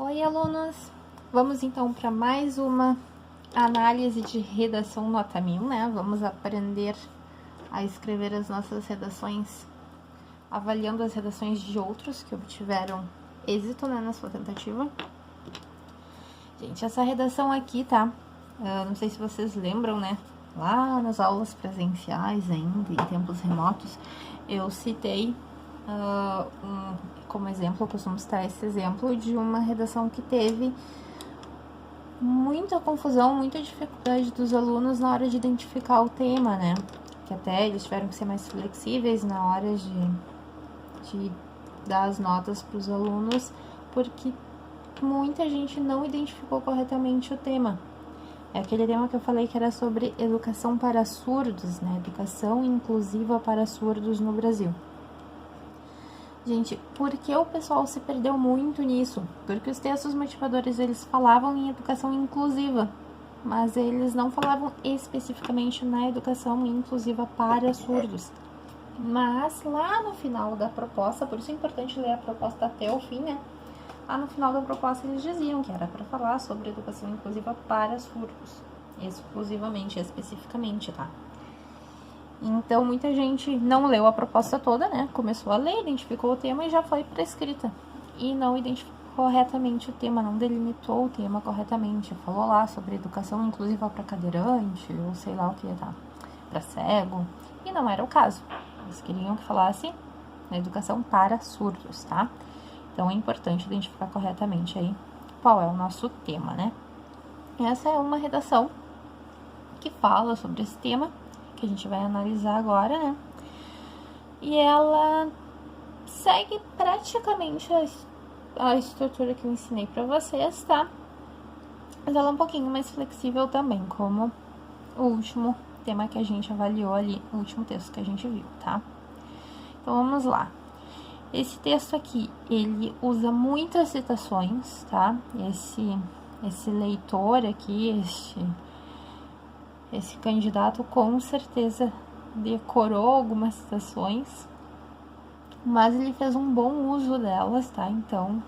Oi, alunos! Vamos então para mais uma análise de redação nota 1000, né? Vamos aprender a escrever as nossas redações, avaliando as redações de outros que obtiveram êxito, né, na sua tentativa. Gente, essa redação aqui, tá? Não sei se vocês lembram, né? Lá nas aulas presenciais ainda, em tempos remotos, eu citei como exemplo, eu costumo citar esse exemplo de uma redação que teve muita confusão, muita dificuldade dos alunos na hora de identificar o tema, né? Que até eles tiveram que ser mais flexíveis na hora de dar as notas para os alunos, porque muita gente não identificou corretamente o tema. É aquele tema que eu falei que era sobre educação para surdos, né? Educação inclusiva para surdos no Brasil. Gente, por que o pessoal se perdeu muito nisso? Porque os textos motivadores, eles falavam em educação inclusiva, mas eles não falavam especificamente na educação inclusiva para surdos. Mas lá no final da proposta, por isso é importante ler a proposta até o fim, né? Lá no final da proposta eles diziam que era para falar sobre educação inclusiva para surdos, exclusivamente, especificamente, tá? Então, muita gente não leu a proposta toda, né? Começou a ler, identificou o tema e já foi para a escrita. E não identificou corretamente o tema, não delimitou o tema corretamente. Falou lá sobre educação inclusiva para cadeirante, ou sei lá o que, tá? Para cego. E não era o caso. Eles queriam que falasse na educação para surdos, tá? Então, é importante identificar corretamente aí qual é o nosso tema, né? Essa é uma redação que fala sobre esse tema, que a gente vai analisar agora, né? E ela segue praticamente a estrutura que eu ensinei pra vocês, tá? Mas ela é um pouquinho mais flexível também, como o último tema que a gente avaliou ali, o último texto que a gente viu, tá? Então, vamos lá. Esse texto aqui, ele usa muitas citações, tá? Esse leitor aqui, esse candidato com certeza decorou algumas citações, mas ele fez um bom uso delas, tá? Então,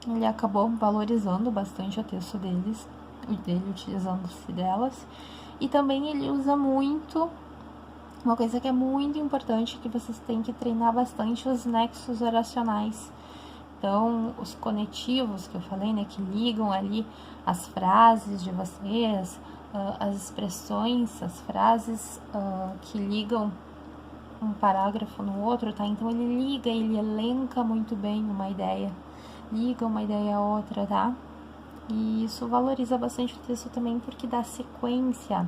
ele acabou valorizando bastante o texto dele utilizando-se delas. E também ele usa muito, uma coisa que é muito importante, que vocês têm que treinar bastante, os nexos oracionais. Então, os conectivos que eu falei, né, que ligam ali as frases de vocês, as expressões, as frases que ligam um parágrafo no outro, tá? Então, ele elenca muito bem uma ideia, liga uma ideia a outra, tá? E isso valoriza bastante o texto também, porque dá sequência,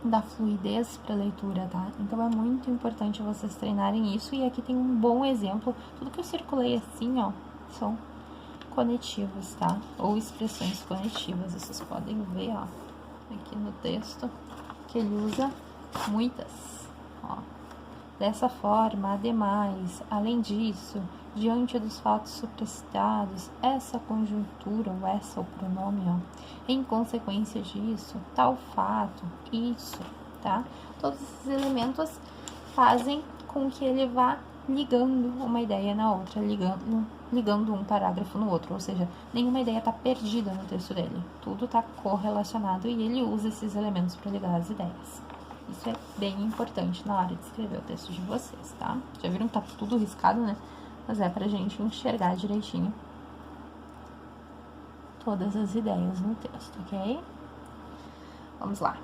dá fluidez para a leitura, tá? Então, é muito importante vocês treinarem isso. E aqui tem um bom exemplo. Tudo que eu circulei assim, ó, são conectivos, tá? Ou expressões conectivas. Vocês podem ver, ó, aqui no texto, que ele usa muitas, ó. Dessa forma, ademais, além disso, diante dos fatos supracitados, essa conjuntura, ou essa, o pronome, ó, em consequência disso, tal fato, isso, tá? Todos esses elementos fazem com que ele vá ligando uma ideia na outra, ligando um parágrafo no outro, ou seja, nenhuma ideia está perdida no texto dele, tudo está correlacionado e ele usa esses elementos para ligar as ideias. Isso é bem importante na hora de escrever o texto de vocês, tá? Já viram que tá tudo riscado, né? Mas é pra gente enxergar direitinho todas as ideias no texto, ok? Vamos lá.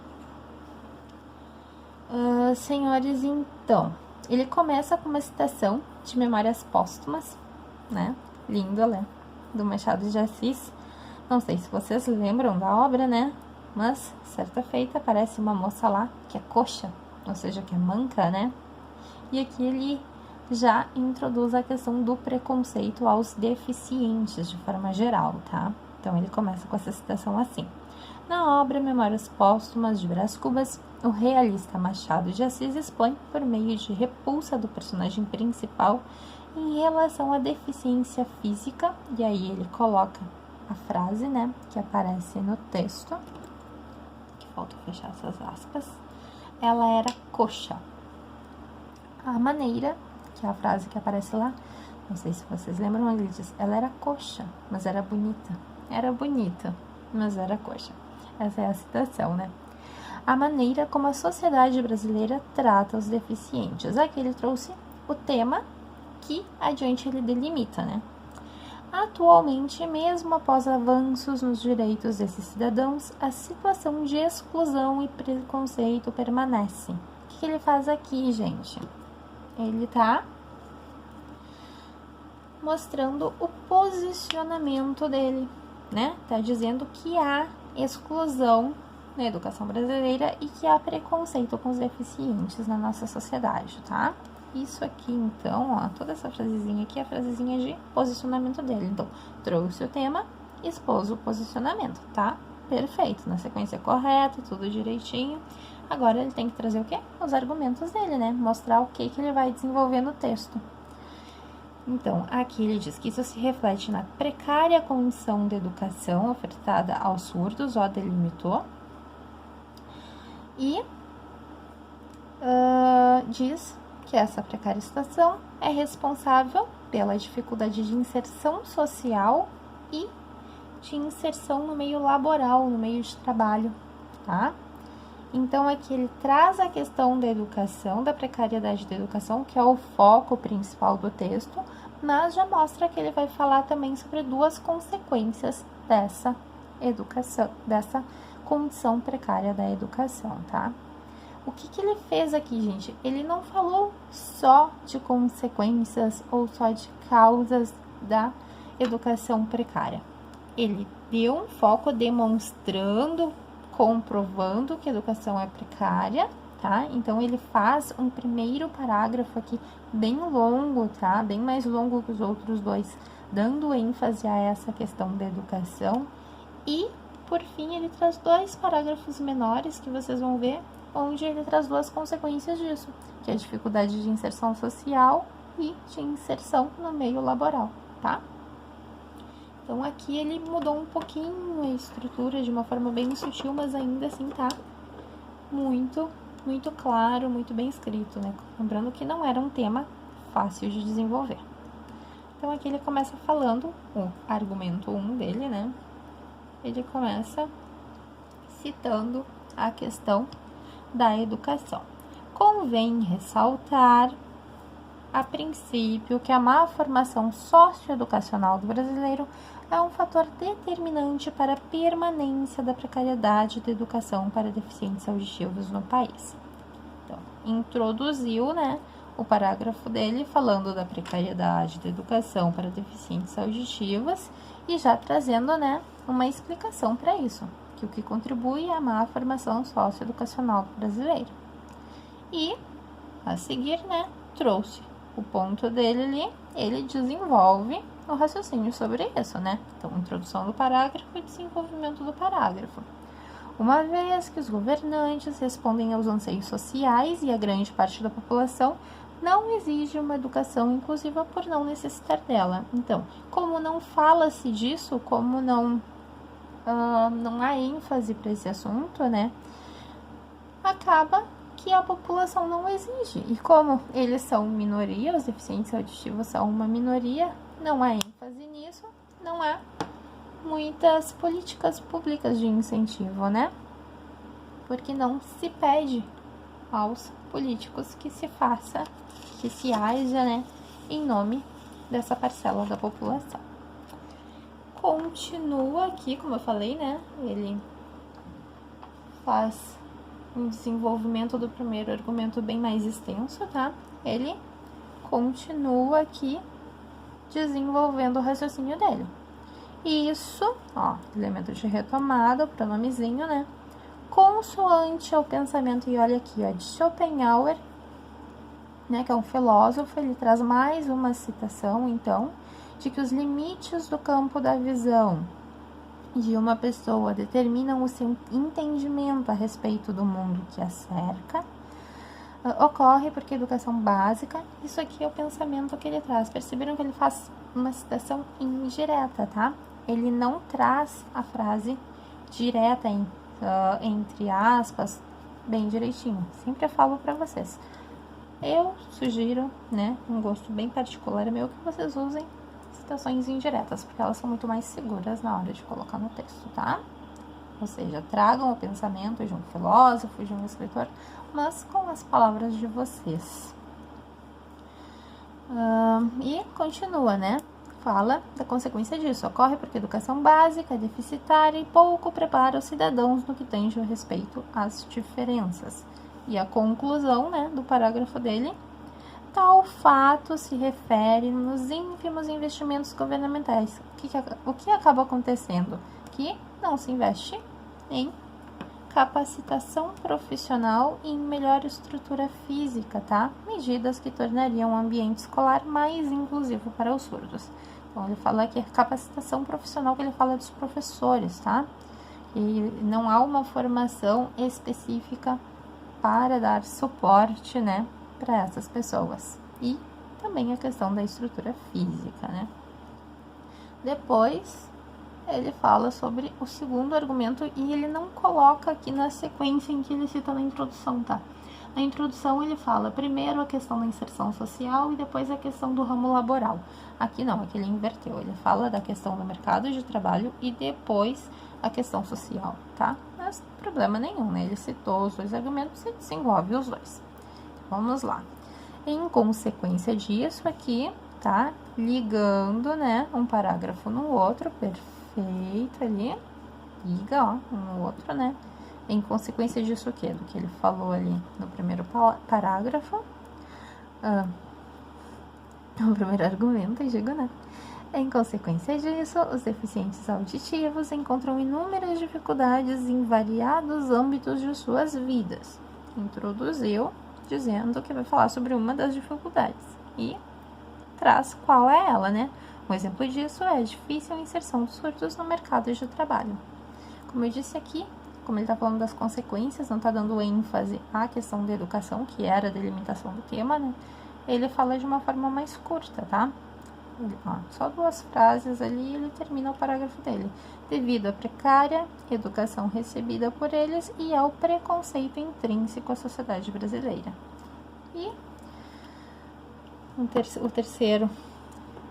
Senhores, então, ele começa com uma citação de Memórias Póstumas, né? Lindo, né? Do Machado de Assis. Não sei se vocês lembram da obra, né? Mas, certa feita, aparece uma moça lá que é coxa, ou seja, que é manca, né? E aqui ele já introduz a questão do preconceito aos deficientes, de forma geral, tá? Então, ele começa com essa citação assim. Na obra Memórias Póstumas de Brás Cubas, o realista Machado de Assis expõe, por meio de repulsa do personagem principal, em relação à deficiência física, e aí ele coloca a frase, né, que aparece no texto, falta fechar essas aspas, ela era coxa. A maneira, que é a frase que aparece lá, Não sei se vocês lembram, ele diz, ela era coxa, mas era bonita. Era bonita, mas era coxa. Essa é a citação, né? A maneira como a sociedade brasileira trata os deficientes. Aqui ele trouxe o tema que adiante ele delimita, né? Atualmente, mesmo após avanços nos direitos desses cidadãos, a situação de exclusão e preconceito permanece. O que ele faz aqui, gente? Ele tá mostrando o posicionamento dele, né? Tá dizendo que há exclusão na educação brasileira e que há preconceito com os deficientes na nossa sociedade, tá? Isso aqui, então, ó, toda essa frasezinha aqui é a frasezinha de posicionamento dele. Então, trouxe o tema, expôs o posicionamento, tá? Perfeito, na sequência correta, tudo direitinho. Agora, ele tem que trazer o quê? Os argumentos dele, né? Mostrar o que ele vai desenvolver no texto. Então, aqui ele diz que isso se reflete na precária condição de educação ofertada aos surdos, ó, delimitou. E diz que essa precária situação é responsável pela dificuldade de inserção social e de inserção no meio laboral, no meio de trabalho, tá? Então, aqui ele traz a questão da educação, da precariedade da educação, que é o foco principal do texto, mas já mostra que ele vai falar também sobre duas consequências dessa educação, dessa condição precária da educação, tá? O que ele fez aqui, gente? Ele não falou só de consequências ou só de causas da educação precária. Ele deu um foco demonstrando, comprovando que a educação é precária, tá? Então, ele faz um primeiro parágrafo aqui bem longo, tá? Bem mais longo que os outros dois, dando ênfase a essa questão da educação. E, por fim, ele traz dois parágrafos menores que vocês vão ver, onde ele traz duas consequências disso, que é a dificuldade de inserção social e de inserção no meio laboral, tá? Então, aqui ele mudou um pouquinho a estrutura de uma forma bem sutil, mas ainda assim tá muito claro, muito bem escrito, né? Lembrando que não era um tema fácil de desenvolver. Então, aqui ele começa falando o argumento 1 dele, né? Ele começa citando a questão da educação. Convém ressaltar, a princípio, que a má formação socioeducacional do brasileiro é um fator determinante para a permanência da precariedade da educação para deficientes auditivos no país. Então, introduziu, né, o parágrafo dele falando da precariedade da educação para deficientes auditivas e já trazendo, né, uma explicação para isso, que o que contribui é a má formação socioeducacional do brasileiro. E, a seguir, né, trouxe o ponto dele ali, ele desenvolve o raciocínio sobre isso, né? Então, introdução do parágrafo e desenvolvimento do parágrafo. Uma vez que os governantes respondem aos anseios sociais e a grande parte da população não exige uma educação inclusiva por não necessitar dela. Então, como não fala-se disso, como não há ênfase para esse assunto, né? Acaba que a população não exige. E como eles são minoria, os deficientes auditivos são uma minoria, não há ênfase nisso, não há muitas políticas públicas de incentivo, né? Porque não se pede aos políticos que se faça, que se haja, né, em nome dessa parcela da população. Continua aqui, como eu falei, né, ele faz um desenvolvimento do primeiro argumento bem mais extenso, tá? Ele continua aqui desenvolvendo o raciocínio dele. Isso, ó, elemento de retomada, o pronomezinho, né? Consoante ao pensamento, e olha aqui, ó, de Schopenhauer, né, que é um filósofo, ele traz mais uma citação, então, de que os limites do campo da visão de uma pessoa determinam o seu entendimento a respeito do mundo que a cerca, ocorre porque a educação básica, isso aqui é o pensamento que ele traz. Perceberam que ele faz uma citação indireta, tá? Ele não traz a frase direta entre aspas, bem direitinho. Sempre eu falo para vocês. Eu sugiro, né, um gosto bem particular meu, que vocês usem citações indiretas, porque elas são muito mais seguras na hora de colocar no texto, tá? Ou seja, tragam o pensamento de um filósofo, de um escritor, mas com as palavras de vocês. E continua, né? Fala da consequência disso. Ocorre porque a educação básica é deficitária e pouco prepara os cidadãos no que tange a respeito às diferenças. E a conclusão, né, do parágrafo dele: tal fato se refere nos ínfimos investimentos governamentais. O que acaba acontecendo? Que não se investe em capacitação profissional e em melhor estrutura física, tá? Medidas que tornariam o ambiente escolar mais inclusivo para os surdos. Então, ele fala que é capacitação profissional, que ele fala dos professores, tá? E não há uma formação específica para dar suporte, né, para essas pessoas. E também a questão da estrutura física, né? Depois, ele fala sobre o segundo argumento e ele não coloca aqui na sequência em que ele cita na introdução, tá? Na introdução ele fala primeiro a questão da inserção social e depois a questão do ramo laboral. Aqui não, aqui ele inverteu. Ele fala da questão do mercado de trabalho e depois a questão social, tá? Mas problema nenhum, né? Ele citou os dois argumentos e desenvolve os dois. Vamos lá. Em consequência disso aqui, tá? Ligando, né? Um parágrafo no outro, perfeito ali. Liga, ó, um no outro, né? Em consequência disso, o quê? Do que ele falou ali no primeiro parágrafo. O primeiro argumento, eu digo, né? Em consequência disso, os deficientes auditivos encontram inúmeras dificuldades em variados âmbitos de suas vidas. Introduziu dizendo que vai falar sobre uma das dificuldades e traz qual é ela, né? Um exemplo disso é a difícil inserção dos surdos no mercado de trabalho. Como eu disse aqui, como ele está falando das consequências, não está dando ênfase à questão da educação, que era a delimitação do tema, né? Ele fala de uma forma mais curta, tá? Só 2 frases ali e ele termina o parágrafo dele. Devido à precária educação recebida por eles e ao preconceito intrínseco à sociedade brasileira. E o terceiro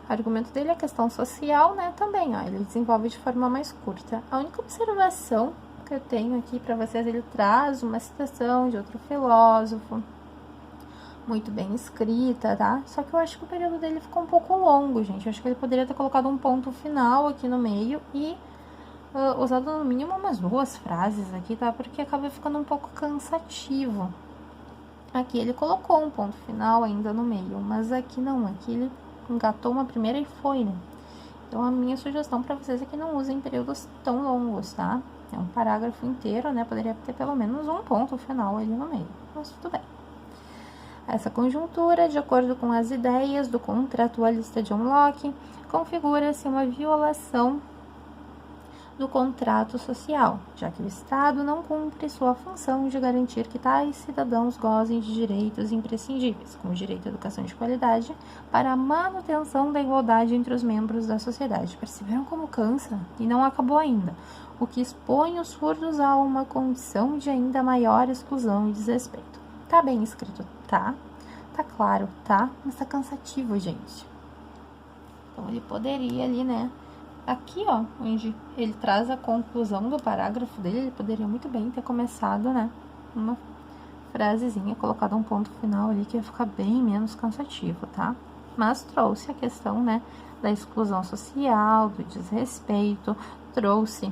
argumento dele é a questão social, né? Também, ó, ele desenvolve de forma mais curta. A única observação que eu tenho aqui para vocês, ele traz uma citação de outro filósofo, muito bem escrita, tá? Só que eu acho que o período dele ficou um pouco longo, gente. Eu acho que ele poderia ter colocado um ponto final aqui no meio e usado no mínimo umas 2 frases aqui, tá? Porque acaba ficando um pouco cansativo. Aqui ele colocou um ponto final ainda no meio, mas aqui não. Aqui ele engatou uma primeira e foi, né? Então, a minha sugestão para vocês é que não usem períodos tão longos, tá? É um parágrafo inteiro, né? Poderia ter pelo menos um ponto final ali no meio, mas tudo bem. Essa conjuntura, de acordo com as ideias do contratualista John Locke, configura-se uma violação do contrato social, já que o Estado não cumpre sua função de garantir que tais cidadãos gozem de direitos imprescindíveis, como o direito à educação de qualidade, para a manutenção da igualdade entre os membros da sociedade. Perceberam como cansa? E não acabou ainda. O que expõe os surdos a uma condição de ainda maior exclusão e desrespeito. Tá bem escrito, tá? Tá claro, tá? Mas tá cansativo, gente. Então, ele poderia ali, né? Aqui, ó, onde ele traz a conclusão do parágrafo dele, ele poderia muito bem ter começado, né? Uma frasezinha, colocado um ponto final ali, que ia ficar bem menos cansativo, tá? Mas trouxe a questão, né? Da exclusão social, do desrespeito, trouxe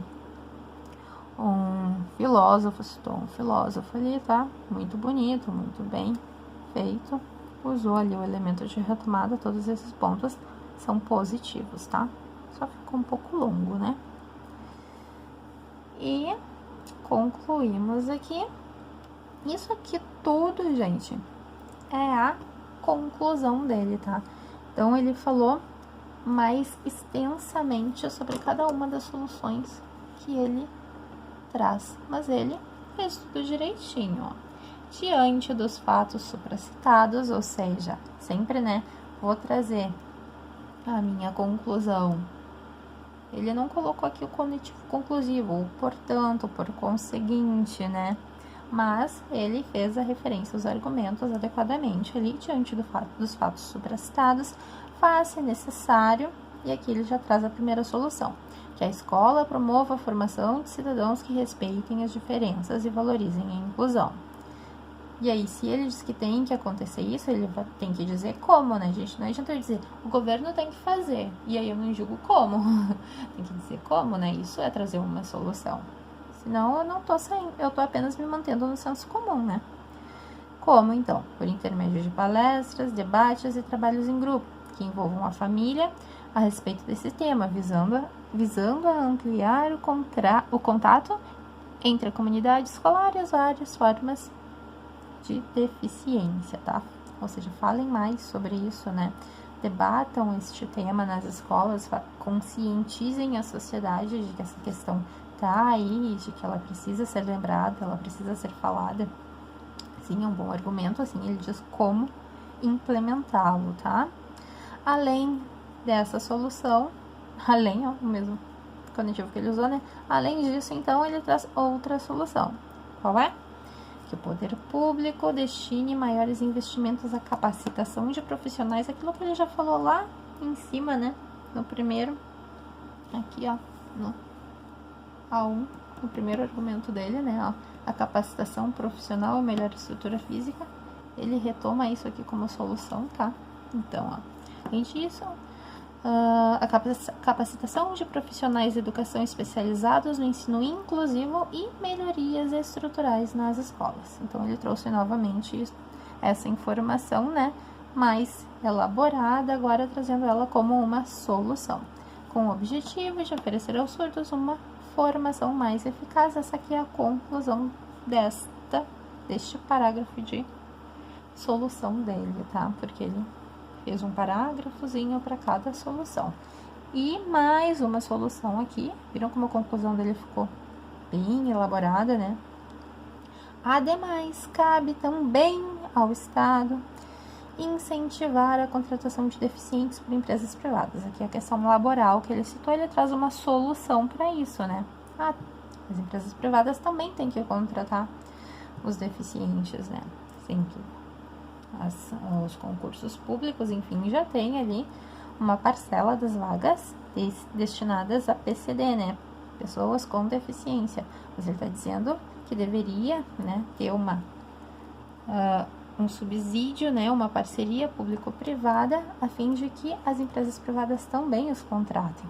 um filósofo, citou um filósofo ali, tá? Muito bonito, muito bem feito. Usou ali o elemento de retomada, todos esses pontos são positivos, tá? Só ficou um pouco longo, né? E concluímos aqui. Isso aqui tudo, gente, é a conclusão dele, tá? Então, ele falou mais extensamente sobre cada uma das soluções que ele traz, mas ele fez tudo direitinho, ó. Diante dos fatos supracitados, ou seja, sempre, né, vou trazer a minha conclusão. Ele não colocou aqui o conectivo conclusivo, o portanto, por conseguinte, né, mas ele fez a referência aos argumentos adequadamente ali, diante dos fatos supracitados, faz-se necessário, e aqui ele já traz a primeira solução, que a escola promova a formação de cidadãos que respeitem as diferenças e valorizem a inclusão. E aí, se ele diz que tem que acontecer isso, ele tem que dizer como, né, gente? Não adianta eu dizer, o governo tem que fazer, e aí eu não julgo como. Tem que dizer como, né? Isso é trazer uma solução. Senão eu não tô saindo, eu tô apenas me mantendo no senso comum, né? Como, então? Por intermédio de palestras, debates e trabalhos em grupo, que envolvam a família a respeito desse tema, visando a ampliar o contato entre a comunidade escolar e as várias formas de deficiência, tá? Ou seja, falem mais sobre isso, né? Debatam este tema nas escolas, conscientizem a sociedade de que essa questão tá aí, de que ela precisa ser lembrada, ela precisa ser falada. Sim, é um bom argumento, assim, ele diz como implementá-lo, tá? Além dessa solução, o mesmo conectivo que ele usou, né? Além disso, então, ele traz outra solução. Qual é? Que o poder público destine maiores investimentos à capacitação de profissionais, aquilo que ele já falou lá em cima, né? No primeiro, aqui, ó, no A1, o primeiro argumento dele, né? Ó, a capacitação profissional e melhor estrutura física. Ele retoma isso aqui como solução, tá? Então, ó, além disso, a capacitação de profissionais de educação especializados no ensino inclusivo e melhorias estruturais nas escolas. Então, ele trouxe novamente essa informação, né, mais elaborada, agora trazendo ela como uma solução, com o objetivo de oferecer aos surdos uma formação mais eficaz. Essa aqui é a conclusão deste parágrafo de solução dele, tá? Porque ele fez um parágrafozinho para cada solução. E mais uma solução aqui. Viram como a conclusão dele ficou bem elaborada, né? Ademais, cabe também ao Estado incentivar a contratação de deficientes por empresas privadas. Aqui é a questão laboral que ele citou, ele traz uma solução para isso, né? As empresas privadas também têm que contratar os deficientes, né? Sempre. Os concursos públicos, enfim, já tem ali uma parcela das vagas destinadas a PCD, né? Pessoas com deficiência. Mas ele está dizendo que deveria, né, ter um subsídio, né, uma parceria público-privada, a fim de que as empresas privadas também os contratem,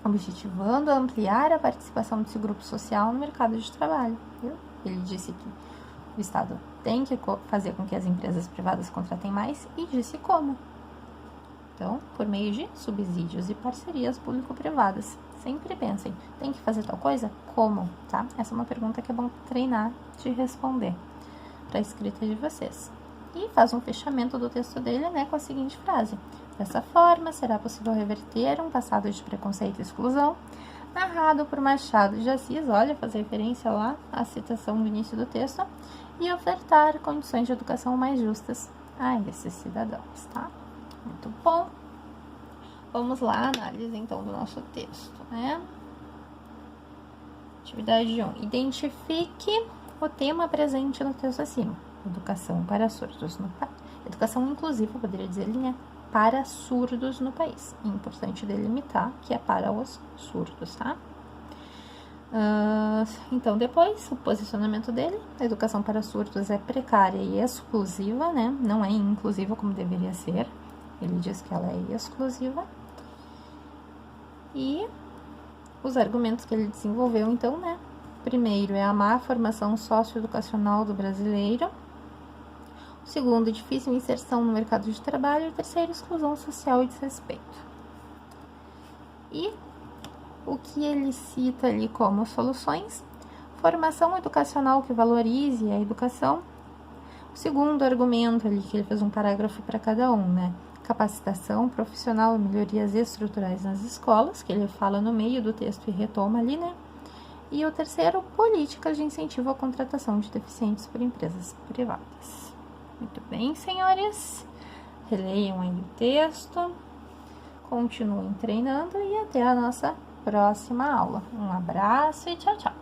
objetivando ampliar a participação desse grupo social no mercado de trabalho. Viu? Ele disse que o Estado tem que fazer com que as empresas privadas contratem mais e disse como. Então, por meio de subsídios e parcerias público-privadas. Sempre pensem, tem que fazer tal coisa? Como? Tá? Essa é uma pergunta que é bom treinar de responder para a escrita de vocês. E faz um fechamento do texto dele, né, com a seguinte frase: dessa forma, será possível reverter um passado de preconceito e exclusão, narrado por Machado de Assis, olha, faz referência lá à citação do início do texto, e ofertar condições de educação mais justas a esses cidadãos, tá? Muito bom. Vamos lá, análise então do nosso texto, né? Atividade 1. Identifique o tema presente no texto acima. Educação para surdos no país. Educação inclusiva, poderia dizer, né? Para surdos no país. É importante delimitar que é para os surdos, tá? Então, depois, o posicionamento dele. A educação para surdos é precária e exclusiva, né? Não é inclusiva como deveria ser. Ele diz que ela é exclusiva. E os argumentos que ele desenvolveu, então, né? Primeiro é a má formação socioeducacional do brasileiro. O segundo, difícil inserção no mercado de trabalho. E o terceiro, exclusão social e desrespeito. E o que ele cita ali como soluções: formação educacional que valorize a educação. O segundo argumento ali, que ele fez um parágrafo para cada um, né? Capacitação profissional e melhorias estruturais nas escolas, que ele fala no meio do texto e retoma ali, né? E o terceiro, políticas de incentivo à contratação de deficientes por empresas privadas. Muito bem, senhores. Releiam aí o texto, continuem treinando e até a nossa próxima aula. Um abraço e tchau, tchau!